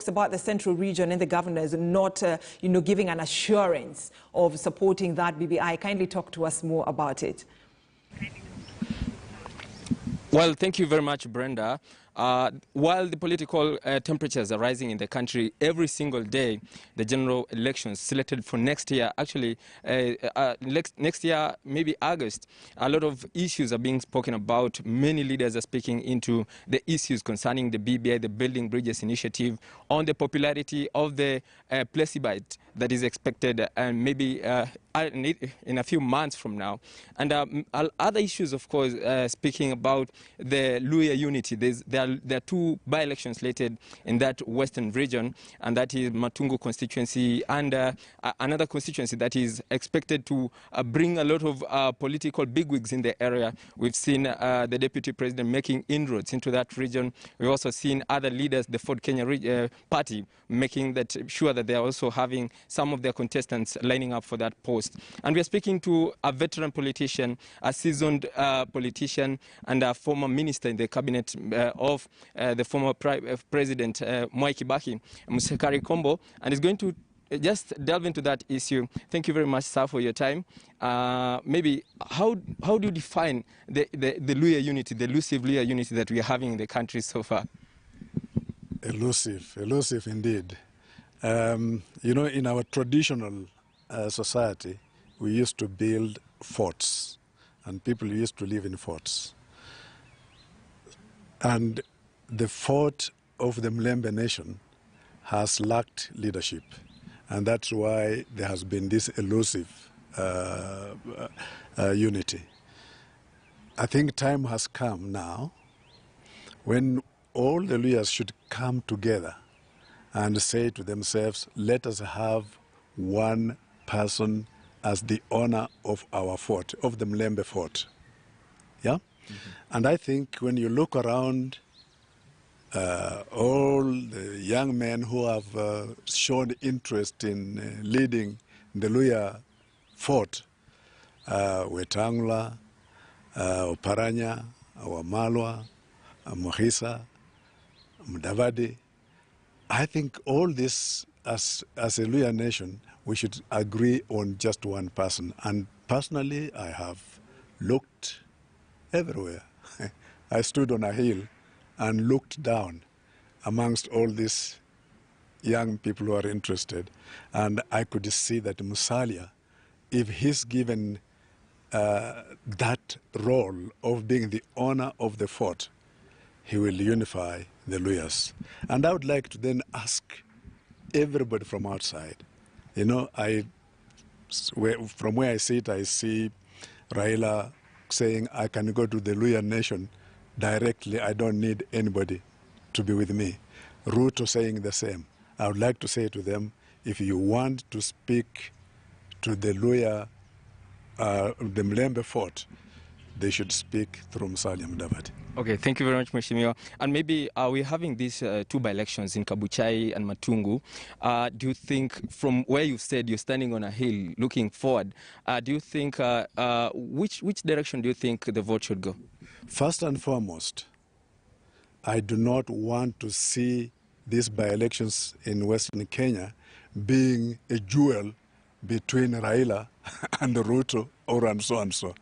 about the central region and the governors not, giving an assurance of supporting that BBI. Kindly talk to us more about it. Well, thank you very much, Brenda. While the political temperatures are rising in the country every single day, the general elections selected for next year, actually next year, maybe August, a lot of issues are being spoken about. Many leaders are speaking into the issues concerning the BBI, the Building Bridges initiative, on the popularity of the plebiscite that is expected maybe in a few months from now. And other issues, of course, speaking about the Luhya unity. There are two by-elections slated in that western region, and that is Matungu constituency and another constituency that is expected to bring a lot of political bigwigs in the area. We've seen the deputy president making inroads into that region. We've also seen other leaders, the Ford Kenya party, making that sure that they are also having some of their contestants lining up for that post. And we are speaking to a veteran politician, a seasoned politician, and a former minister in the cabinet of the former president Mwai Kibaki, Musikari Kombo, and he's going to just delve into that issue. Thank you very much, sir, for your time. Maybe how do you define the Luhya unity, the elusive Luhya unity that we are having in the country so far? Elusive indeed. In our traditional society, we used to build forts, and people used to live in forts. And the fort of the Mlembe nation has lacked leadership, and that's why there has been this elusive unity. I think time has come now when all the Luhyas should come together and say to themselves, let us have one person as the owner of our fort, of the Mlembe fort. Yeah? Mm-hmm. And I think when you look around all the young men who have shown interest in leading the Luhya fort, Wetangula, Oparanya, Wamalwa, Mohisa, Mudavadi, I think all this, as a Luhya nation, we should agree on just one person. And personally, I have looked everywhere. I stood on a hill and looked down amongst all these young people who are interested. And I could see that Musalia, if he's given that role of being the owner of the fort, he will unify the Luhyas. And I would like to then ask everybody from outside. From where I sit, I see Raila saying, I can go to the Luhya nation directly. I don't need anybody to be with me. Ruto saying the same. I would like to say to them, if you want to speak to the Luhya, the Mlembe fort, they should speak through Musalia Mudavadi. Okay, thank you very much, Mheshimiwa. And maybe we're having these two by-elections in Kabuchai and Matungu. Do you think, from where you said you're standing on a hill looking forward, do you think, which direction do you think the vote should go? First and foremost, I do not want to see these by-elections in Western Kenya being a duel between Raila and Ruto or and so and so.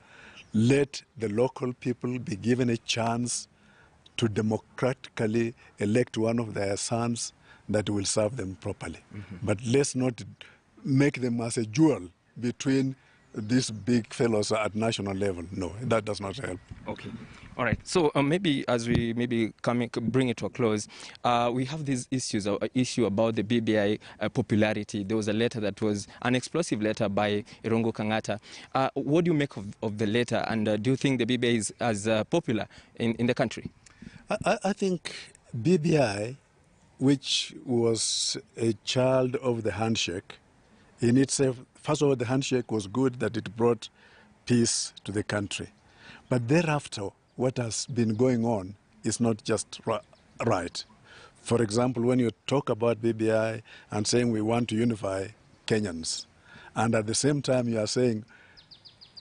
Let the local people be given a chance to democratically elect one of their sons that will serve them properly. Mm-hmm. But let's not make them as a duel between these big fellows at national level. No, that does not help. Okay. All right. So maybe as we bring it to a close, we have these issue about the BBI popularity. There was a letter that was an explosive letter by Irungu Kangata. What do you make of the letter, and do you think the BBI is as popular in the country? I think BBI, which was a child of the handshake, in itself, first of all, the handshake was good that it brought peace to the country. But thereafter, what has been going on is not just right. For example, when you talk about BBI and saying we want to unify Kenyans, and at the same time you are saying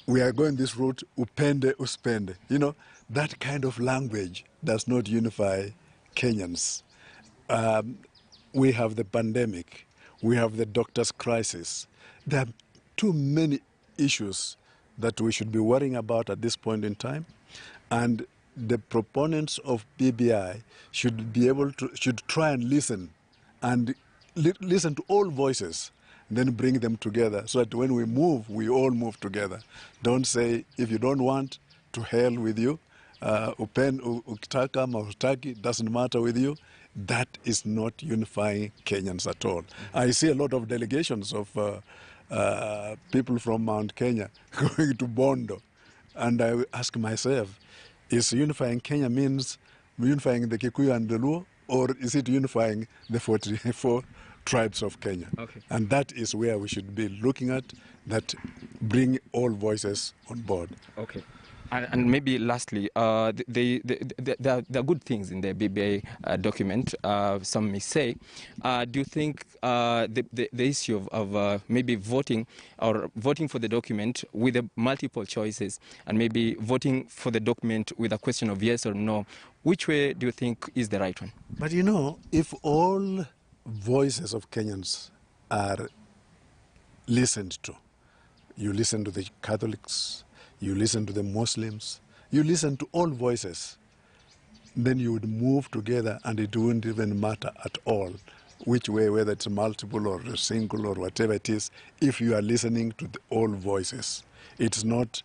we are going this route, upende, uspende. That kind of language does not unify Kenyans. we have the pandemic, we have the doctor's crisis. There are too many issues that we should be worrying about at this point in time. And the proponents of BBI should be able to, should try and listen and listen to all voices, then bring them together so that when we move, we all move together. Don't say, if you don't want, to hell with you. Ukitaka mahutaki, doesn't matter with you. That is not unifying Kenyans at all. I see a lot of delegations of people from Mount Kenya going to Bondo. And I ask myself, is unifying Kenya means unifying the Kikuyu and the Luo, or is it unifying the 44 tribes of Kenya? Okay. And that is where we should be looking at, that bring all voices on board. Okay. And maybe lastly, there are good things in the BBI document, some may say. Do you think the issue of maybe voting for the document with the multiple choices and maybe voting for the document with a question of yes or no, which way do you think is the right one? But you know, if all voices of Kenyans are listened to, you listen to the Catholics, you listen to the Muslims, you listen to all voices, then you would move together and it wouldn't even matter at all which way, whether it's multiple or single or whatever it is, if you are listening to all voices. It's not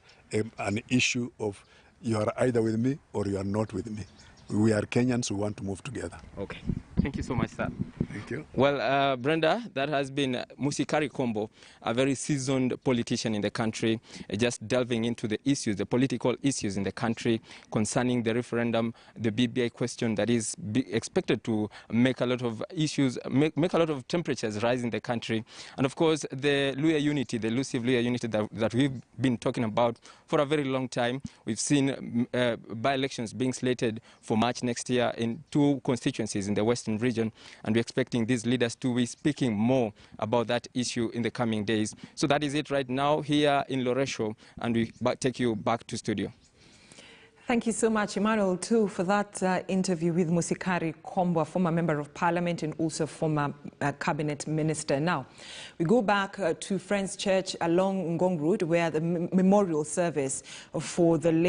an issue of you are either with me or you are not with me. We are Kenyans who want to move together. Okay. Thank you so much, sir. Thank you. Well, Brenda, that has been Musikari Kombo, a very seasoned politician in the country, just delving into the issues, the political issues in the country concerning the referendum, the BBI question that is expected to make a lot of issues, make a lot of temperatures rise in the country. And of course, the Luhya unity, the elusive Luhya unity that we've been talking about for a very long time. We've seen by-elections being slated for March next year in 2 constituencies in the Western region, and we're expecting these leaders to be speaking more about that issue in the coming days. So that is it right now here in Loresho, and we take you back to studio. Thank you so much, Emmanuel, too, for that interview with Musikari Kombo, a former member of parliament and also former cabinet minister. Now, we go back to Friends Church along Ngong Road, where the memorial service for the late